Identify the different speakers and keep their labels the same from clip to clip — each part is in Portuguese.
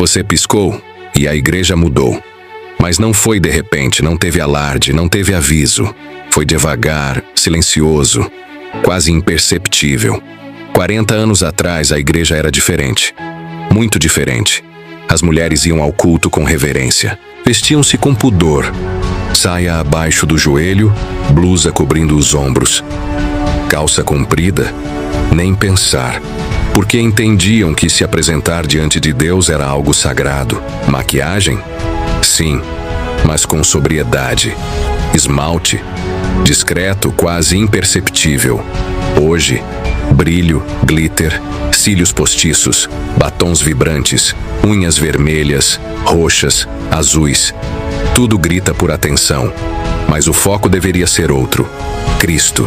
Speaker 1: Você piscou e a igreja mudou. Mas não foi de repente, não teve alarde, não teve aviso. Foi devagar, silencioso, quase imperceptível. 40 anos atrás a igreja era diferente. Muito diferente. As mulheres iam ao culto com reverência. Vestiam-se com pudor. Saia abaixo do joelho, blusa cobrindo os ombros. Calça comprida, nem pensar. Porque entendiam que se apresentar diante de Deus era algo sagrado. Maquiagem? Sim, mas com sobriedade. Esmalte? Discreto, quase imperceptível. Hoje, brilho, glitter, cílios postiços, batons vibrantes, unhas vermelhas, roxas, azuis. Tudo grita por atenção. Mas o foco deveria ser outro: Cristo.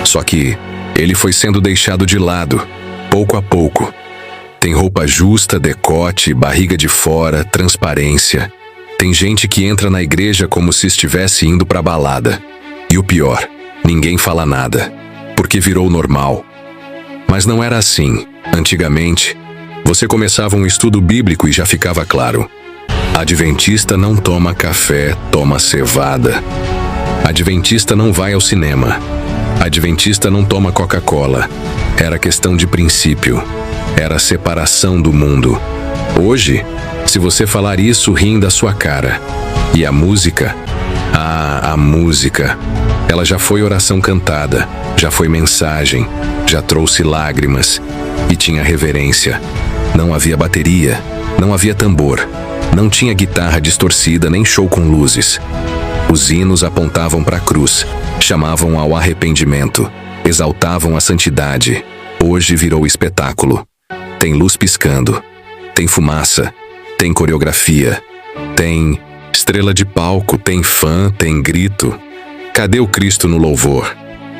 Speaker 1: Só que ele foi sendo deixado de lado, pouco a pouco. Tem roupa justa, decote, barriga de fora, transparência. Tem gente que entra na igreja como se estivesse indo pra balada. E o pior, ninguém fala nada, porque virou normal. Mas não era assim. Antigamente, você começava um estudo bíblico e já ficava claro: adventista não toma café, toma cevada. Adventista não vai ao cinema. Adventista não toma Coca-Cola. Era questão de princípio. Era separação do mundo. Hoje, se você falar isso, riem da sua cara. E a música? Ah, a música. Ela já foi oração cantada, já foi mensagem, já trouxe lágrimas. E tinha reverência. Não havia bateria, não havia tambor, não tinha guitarra distorcida nem show com luzes. Os hinos apontavam para a cruz, chamavam ao arrependimento, exaltavam a santidade. Hoje virou espetáculo. Tem luz piscando, tem fumaça, tem coreografia, tem estrela de palco, tem fã, tem grito. Cadê o Cristo no louvor?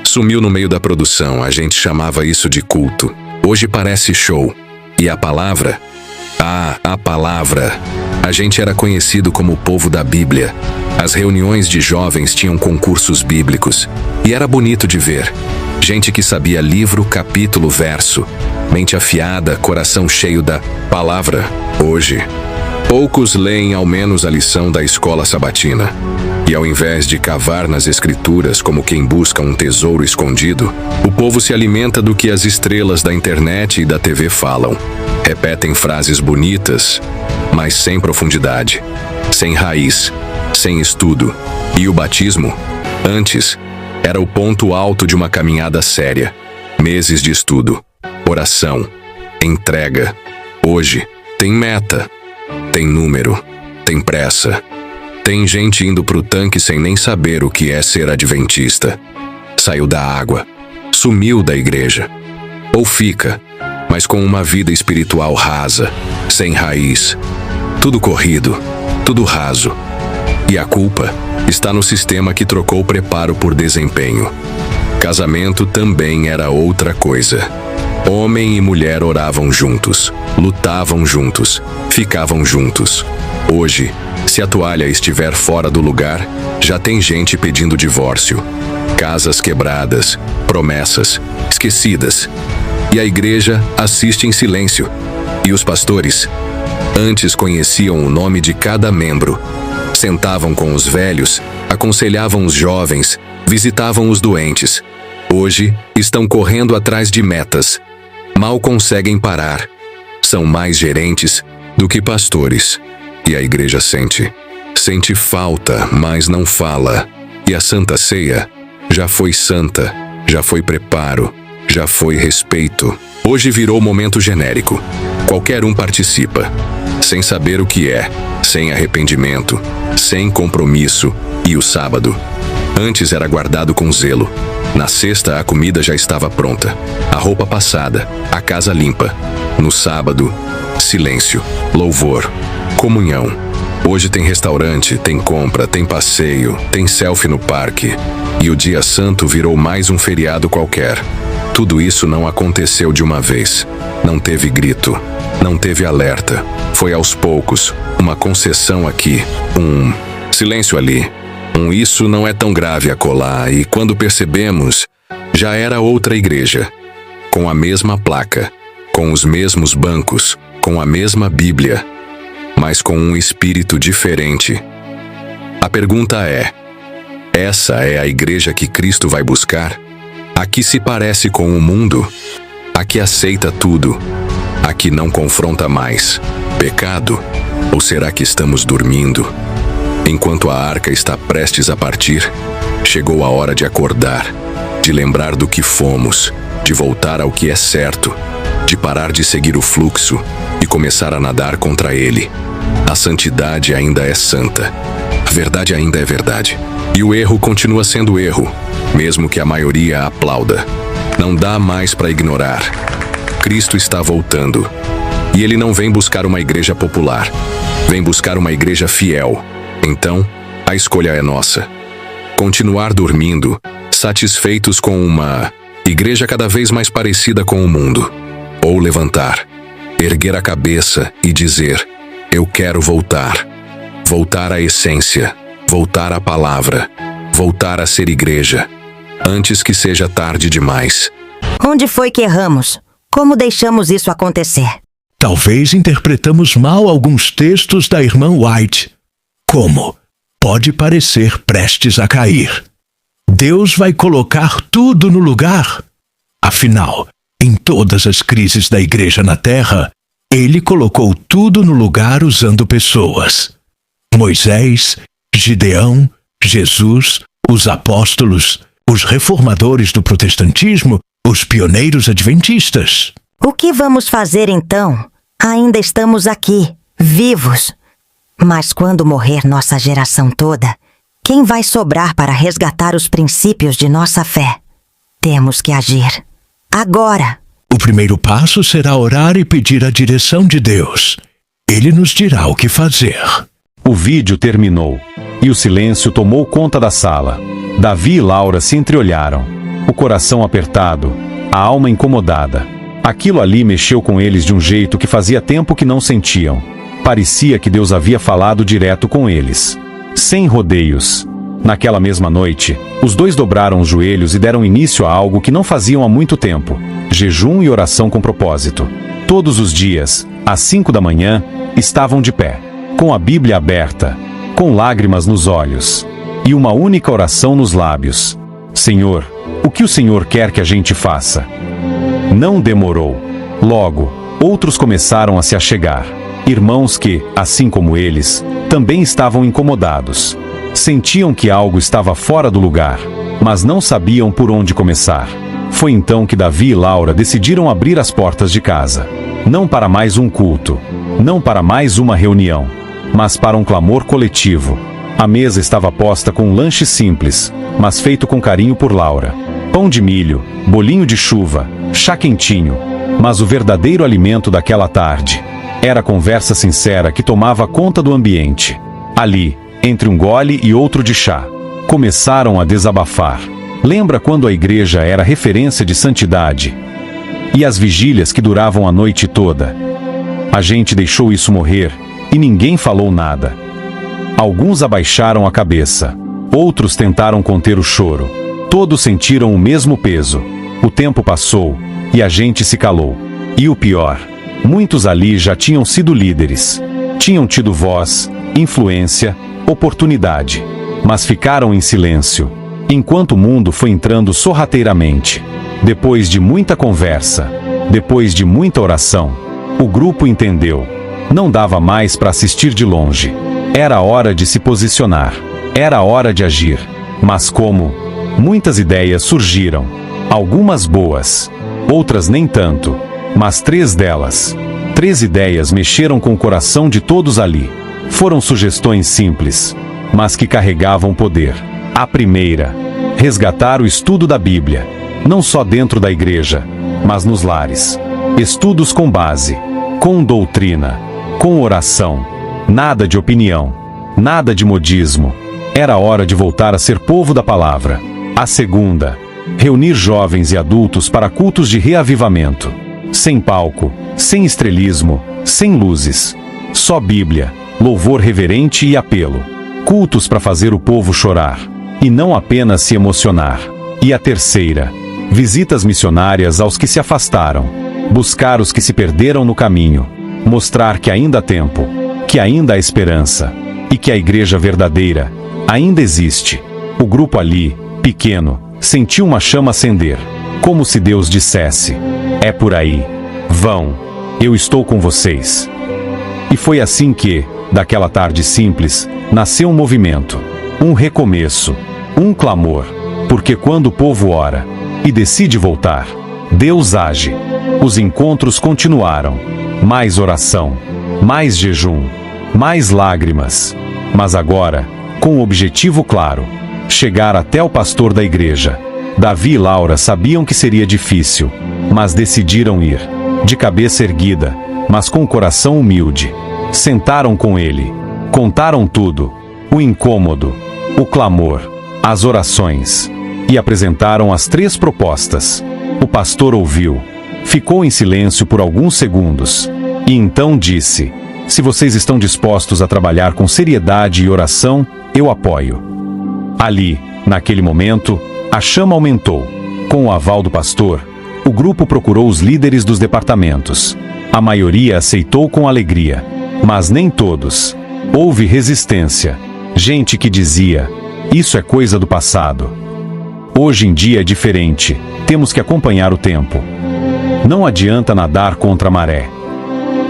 Speaker 1: Sumiu no meio da produção, a gente chamava isso de culto. Hoje parece show. E a palavra? Ah, a palavra. A gente era conhecido como o povo da Bíblia. As reuniões de jovens tinham concursos bíblicos. E era bonito de ver. Gente que sabia livro, capítulo, verso. Mente afiada, coração cheio da palavra. Hoje, poucos leem ao menos a lição da escola sabatina. E ao invés de cavar nas escrituras como quem busca um tesouro escondido, o povo se alimenta do que as estrelas da internet e da TV falam. Repetem frases bonitas, mas sem profundidade, sem raiz, sem estudo. E o batismo, antes, era o ponto alto de uma caminhada séria. Meses de estudo, oração, entrega. Hoje, tem meta, tem número, tem pressa. Tem gente indo pro tanque sem nem saber o que é ser adventista. Saiu da água, sumiu da igreja. Ou fica, mas com uma vida espiritual rasa, sem raiz. Tudo corrido, tudo raso. E a culpa está no sistema que trocou preparo por desempenho. Casamento também era outra coisa. Homem e mulher oravam juntos, lutavam juntos, ficavam juntos. Hoje, se a toalha estiver fora do lugar, já tem gente pedindo divórcio. Casas quebradas, promessas esquecidas. E a igreja assiste em silêncio. E os pastores? Antes conheciam o nome de cada membro. Sentavam com os velhos, aconselhavam os jovens, visitavam os doentes. Hoje, estão correndo atrás de metas. Mal conseguem parar. São mais gerentes do que pastores. E a igreja sente falta, mas não fala. E a Santa Ceia já foi santa, já foi preparo, já foi respeito. Hoje virou momento genérico. Qualquer um participa, sem saber o que é, sem arrependimento, sem compromisso. E o sábado? Antes era guardado com zelo. Na sexta a comida já estava pronta, a roupa passada, a casa limpa. No sábado, silêncio, louvor, comunhão. Hoje tem restaurante, tem compra, tem passeio, tem selfie no parque. E o dia santo virou mais um feriado qualquer. Tudo isso não aconteceu de uma vez. Não teve grito, não teve alerta. Foi aos poucos, uma concessão aqui, um silêncio ali. Isso não é tão grave acolá, e quando percebemos, já era outra igreja. Com a mesma placa, com os mesmos bancos, com a mesma Bíblia. mas com um espírito diferente. A pergunta é: essa é a igreja que Cristo vai buscar? A que se parece com o mundo? A que aceita tudo? A que não confronta mais pecado? Ou será que estamos dormindo? Enquanto a arca está prestes a partir, chegou a hora de acordar, de lembrar do que fomos, de voltar ao que é certo, de parar de seguir o fluxo e começar a nadar contra ele. A santidade ainda é santa. A verdade ainda é verdade. E o erro continua sendo erro, mesmo que a maioria aplauda. Não dá mais para ignorar. Cristo está voltando. E ele não vem buscar uma igreja popular. Vem buscar uma igreja fiel. Então, a escolha é nossa. Continuar dormindo, satisfeitos com uma igreja cada vez mais parecida com o mundo. Ou levantar, erguer a cabeça e dizer: eu quero voltar. Voltar à essência, voltar à palavra, voltar a ser igreja, antes que seja tarde demais.
Speaker 2: Onde foi que erramos? Como deixamos isso acontecer?
Speaker 3: Talvez interpretamos mal alguns textos da irmã White. Como? Pode parecer prestes a cair. Deus vai colocar tudo no lugar. Afinal, em todas as crises da igreja na Terra, Ele colocou tudo no lugar usando pessoas. Moisés, Gideão, Jesus, os apóstolos, os reformadores do protestantismo, os pioneiros adventistas.
Speaker 2: O que vamos fazer então? Ainda estamos aqui, vivos. Mas quando morrer nossa geração toda, quem vai sobrar para resgatar os princípios de nossa fé? Temos que agir. Agora!
Speaker 3: O primeiro passo será orar e pedir a direção de Deus. Ele nos dirá o que fazer.
Speaker 4: O vídeo terminou, e o silêncio tomou conta da sala. Davi e Laura se entreolharam, o coração apertado, a alma incomodada. Aquilo ali mexeu com eles de um jeito que fazia tempo que não sentiam. Parecia que Deus havia falado direto com eles, sem rodeios. Naquela mesma noite, os dois dobraram os joelhos e deram início a algo que não faziam há muito tempo: jejum e oração com propósito. Todos os dias, às 5 da manhã, estavam de pé, com a Bíblia aberta, com lágrimas nos olhos, e uma única oração nos lábios: Senhor, o que o Senhor quer que a gente faça? Não demorou. Logo, outros começaram a se achegar. Irmãos que, assim como eles, também estavam incomodados. Sentiam que algo estava fora do lugar, mas não sabiam por onde começar. Foi então que Davi e Laura decidiram abrir as portas de casa. Não para mais um culto, não para mais uma reunião, mas para um clamor coletivo. A mesa estava posta com um lanche simples, mas feito com carinho por Laura. Pão de milho, bolinho de chuva, chá quentinho. Mas o verdadeiro alimento daquela tarde era a conversa sincera que tomava conta do ambiente. Ali, entre um gole e outro de chá, começaram a desabafar. Lembra quando a igreja era referência de santidade? E as vigílias que duravam a noite toda? A gente deixou isso morrer e ninguém falou nada. Alguns abaixaram a cabeça, outros tentaram conter o choro. Todos sentiram o mesmo peso. O tempo passou e a gente se calou. E o pior, muitos ali já tinham sido líderes. Tinham tido voz, influência, oportunidade, mas ficaram em silêncio, enquanto o mundo foi entrando sorrateiramente. Depois de muita conversa, depois de muita oração, o grupo entendeu. Não dava mais para assistir de longe. Era hora de se posicionar. Era hora de agir. Mas como? Muitas ideias surgiram. Algumas boas, outras nem tanto. Mas 3 delas, 3 ideias mexeram com o coração de todos ali. Foram sugestões simples, mas que carregavam poder. A primeira: resgatar o estudo da Bíblia, não só dentro da igreja, mas nos lares. Estudos com base, com doutrina, com oração. Nada de opinião, nada de modismo. Era hora de voltar a ser povo da palavra. A segunda: reunir jovens e adultos para cultos de reavivamento. Sem palco, sem estrelismo, sem luzes. Só Bíblia, louvor reverente e apelo. Cultos para fazer o povo chorar, e não apenas se emocionar. E a terceira: visitas missionárias aos que se afastaram. Buscar os que se perderam no caminho. Mostrar que ainda há tempo. que ainda há esperança e que a igreja verdadeira ainda existe. O grupo ali, pequeno, sentiu uma chama acender, como se Deus dissesse: é por aí, vão, eu estou com vocês. E foi assim que, daquela tarde simples, nasceu um movimento, um recomeço, um clamor, porque quando o povo ora e decide voltar, Deus age. Os encontros continuaram, mais oração, mais jejum, mais lágrimas, mas agora, com um objetivo claro: chegar até o pastor da igreja. Davi e Laura sabiam que seria difícil, mas decidiram ir, de cabeça erguida, mas com o coração humilde. Sentaram com ele, contaram tudo, o incômodo, o clamor, as orações, e apresentaram as 3 propostas. O pastor ouviu, ficou em silêncio por alguns segundos, e então disse: se vocês estão dispostos a trabalhar com seriedade e oração, eu apoio. Ali, naquele momento, a chama aumentou. Com o aval do pastor, o grupo procurou os líderes dos departamentos. A maioria aceitou com alegria, mas nem todos. Houve resistência. Gente que dizia: isso é coisa do passado. Hoje em dia é diferente, temos que acompanhar o tempo. Não adianta nadar contra a maré.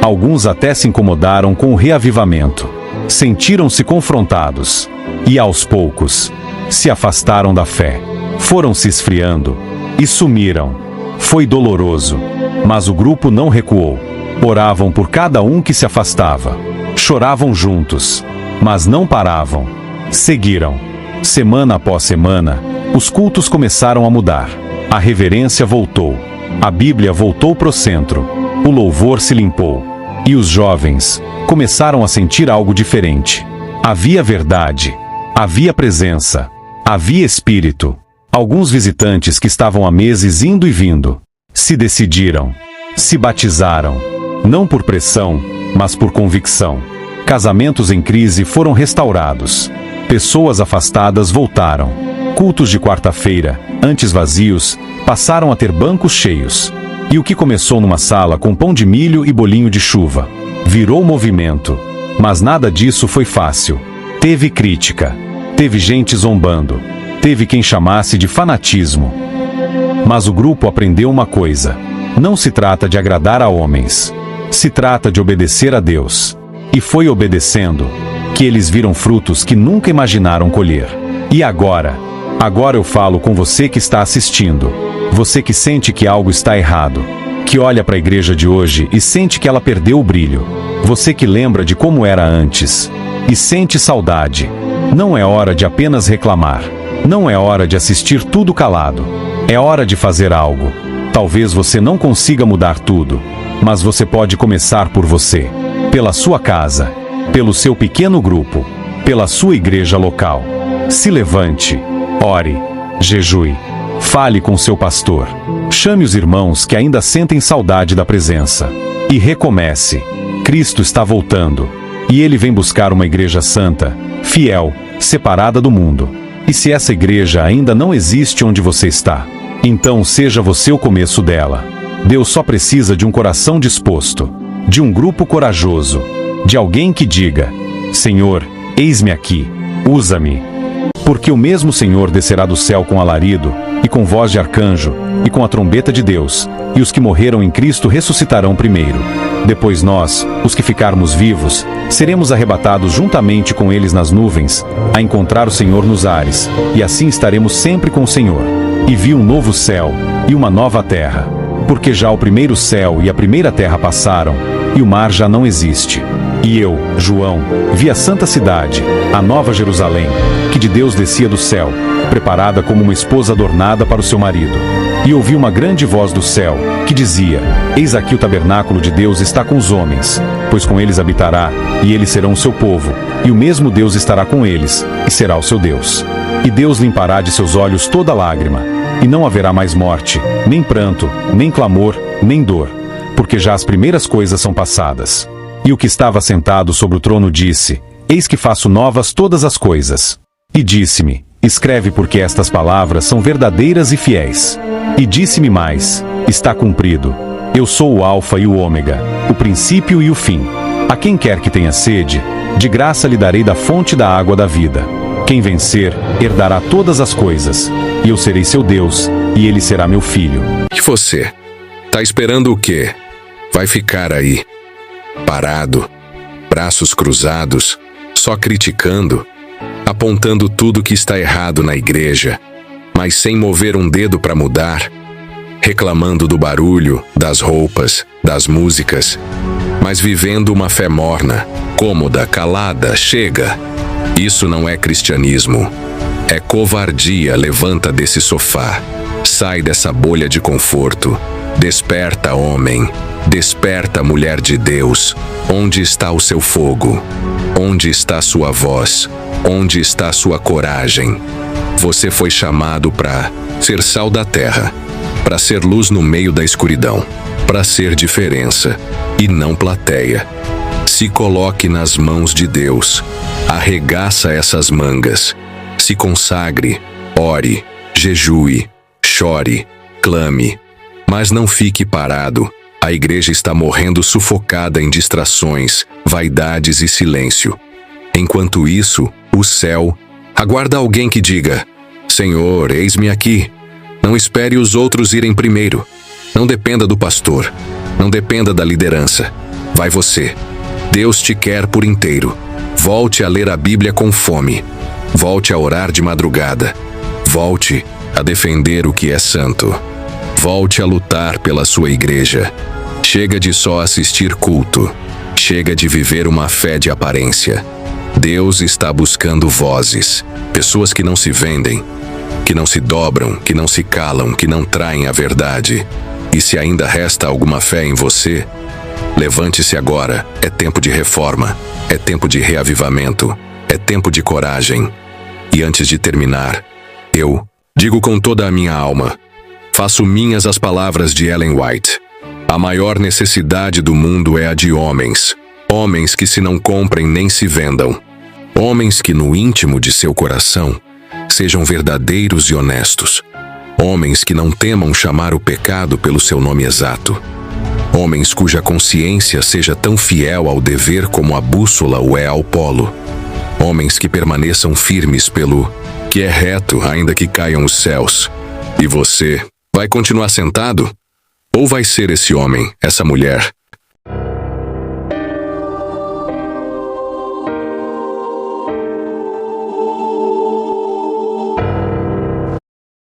Speaker 4: Alguns até se incomodaram com o reavivamento. Sentiram-se confrontados. E aos poucos, se afastaram da fé. Foram se esfriando e sumiram. Foi doloroso, mas o grupo não recuou. Oravam por cada um que se afastava. Choravam juntos, mas não paravam. Seguiram. Semana após semana, os cultos começaram a mudar. A reverência voltou. A Bíblia voltou para o centro. O louvor se limpou. E os jovens começaram a sentir algo diferente. Havia verdade. Havia presença. Havia espírito. Alguns visitantes que estavam há meses indo e vindo se decidiram. Se batizaram. Não por pressão, mas por convicção. Casamentos em crise foram restaurados. Pessoas afastadas voltaram. Cultos de quarta-feira, antes vazios, passaram a ter bancos cheios. E o que começou numa sala com pão de milho e bolinho de chuva virou movimento. Mas nada disso foi fácil. Teve crítica. Teve gente zombando. Teve quem chamasse de fanatismo. Mas o grupo aprendeu uma coisa: não se trata de agradar a homens. Se trata de obedecer a Deus. E foi obedecendo que eles viram frutos que nunca imaginaram colher. E agora eu falo com você que está assistindo. Você que sente que algo está errado. Que olha para a igreja de hoje e sente que ela perdeu o brilho. Você que lembra de como era antes e sente saudade. Não é hora de apenas reclamar. Não é hora de assistir tudo calado. É hora de fazer algo. Talvez você não consiga mudar tudo, mas você pode começar por você, pela sua casa, pelo seu pequeno grupo, pela sua igreja local. Se levante, ore, jejue, fale com seu pastor, chame os irmãos que ainda sentem saudade da presença e recomece. Cristo está voltando e ele vem buscar uma igreja santa, fiel, separada do mundo. E se essa igreja ainda não existe onde você está, então seja você o começo dela. Deus só precisa de um coração disposto, de um grupo corajoso, de alguém que diga: Senhor, eis-me aqui, usa-me. Porque o mesmo Senhor descerá do céu com alarido, e com voz de arcanjo, e com a trombeta de Deus, e os que morreram em Cristo ressuscitarão primeiro. Depois nós, os que ficarmos vivos, seremos arrebatados juntamente com eles nas nuvens, a encontrar o Senhor nos ares, e assim estaremos sempre com o Senhor. E vi um novo céu e uma nova terra, porque já o primeiro céu e a primeira terra passaram, e o mar já não existe. E eu, João, vi a santa cidade, a nova Jerusalém, que de Deus descia do céu, preparada como uma esposa adornada para o seu marido. E ouvi uma grande voz do céu, que dizia: Eis aqui o tabernáculo de Deus está com os homens, pois com eles habitará, e eles serão o seu povo, e o mesmo Deus estará com eles, e será o seu Deus. E Deus limpará de seus olhos toda lágrima, e não haverá mais morte, nem pranto, nem clamor, nem dor, porque já as primeiras coisas são passadas. E o que estava sentado sobre o trono disse: Eis que faço novas todas as coisas. E disse-me: Escreve, porque estas palavras são verdadeiras e fiéis. E disse-me mais: Está cumprido. Eu sou o Alfa e o Ômega, o princípio e o fim. A quem quer que tenha sede, de graça lhe darei da fonte da água da vida. Quem vencer, herdará todas as coisas, e eu serei seu Deus, e ele será meu filho.
Speaker 1: E você? Tá esperando o quê? Vai ficar aí, parado, braços cruzados, só criticando, apontando tudo que está errado na igreja, mas sem mover um dedo para mudar, reclamando do barulho, das roupas, das músicas, mas vivendo uma fé morna, cômoda, calada, chega. Isso não é cristianismo. É covardia. Levanta desse sofá. Sai dessa bolha de conforto. Desperta, homem. Desperta, mulher de Deus. Onde está o seu fogo? Onde está sua voz? Onde está sua coragem? Você foi chamado para ser sal da terra, para ser luz no meio da escuridão, para ser diferença e não plateia. Se coloque nas mãos de Deus. Arregaça essas mangas. Se consagre, ore, jejue, chore, clame. Mas não fique parado. A igreja está morrendo sufocada em distrações, vaidades e silêncio. Enquanto isso, o céu aguarda alguém que diga: Senhor, eis-me aqui. Não espere os outros irem primeiro. Não dependa do pastor. Não dependa da liderança. Vai você. Deus te quer por inteiro. Volte a ler a Bíblia com fome. Volte a orar de madrugada. Volte a defender o que é santo. Volte a lutar pela sua igreja. Chega de só assistir culto. Chega de viver uma fé de aparência. Deus está buscando vozes. Pessoas que não se vendem, que não se dobram, que não se calam, que não traem a verdade. E se ainda resta alguma fé em você, levante-se agora. É tempo de reforma. É tempo de reavivamento. É tempo de coragem. E antes de terminar, eu digo com toda a minha alma, faço minhas as palavras de Ellen White. A maior necessidade do mundo é a de homens. Homens que se não comprem nem se vendam. Homens que no íntimo de seu coração sejam verdadeiros e honestos. Homens que não temam chamar o pecado pelo seu nome exato. Homens cuja consciência seja tão fiel ao dever como a bússola o é ao polo. Homens que permaneçam firmes pelo que é reto, ainda que caiam os céus. E você vai continuar sentado? Ou vai ser esse homem, essa mulher,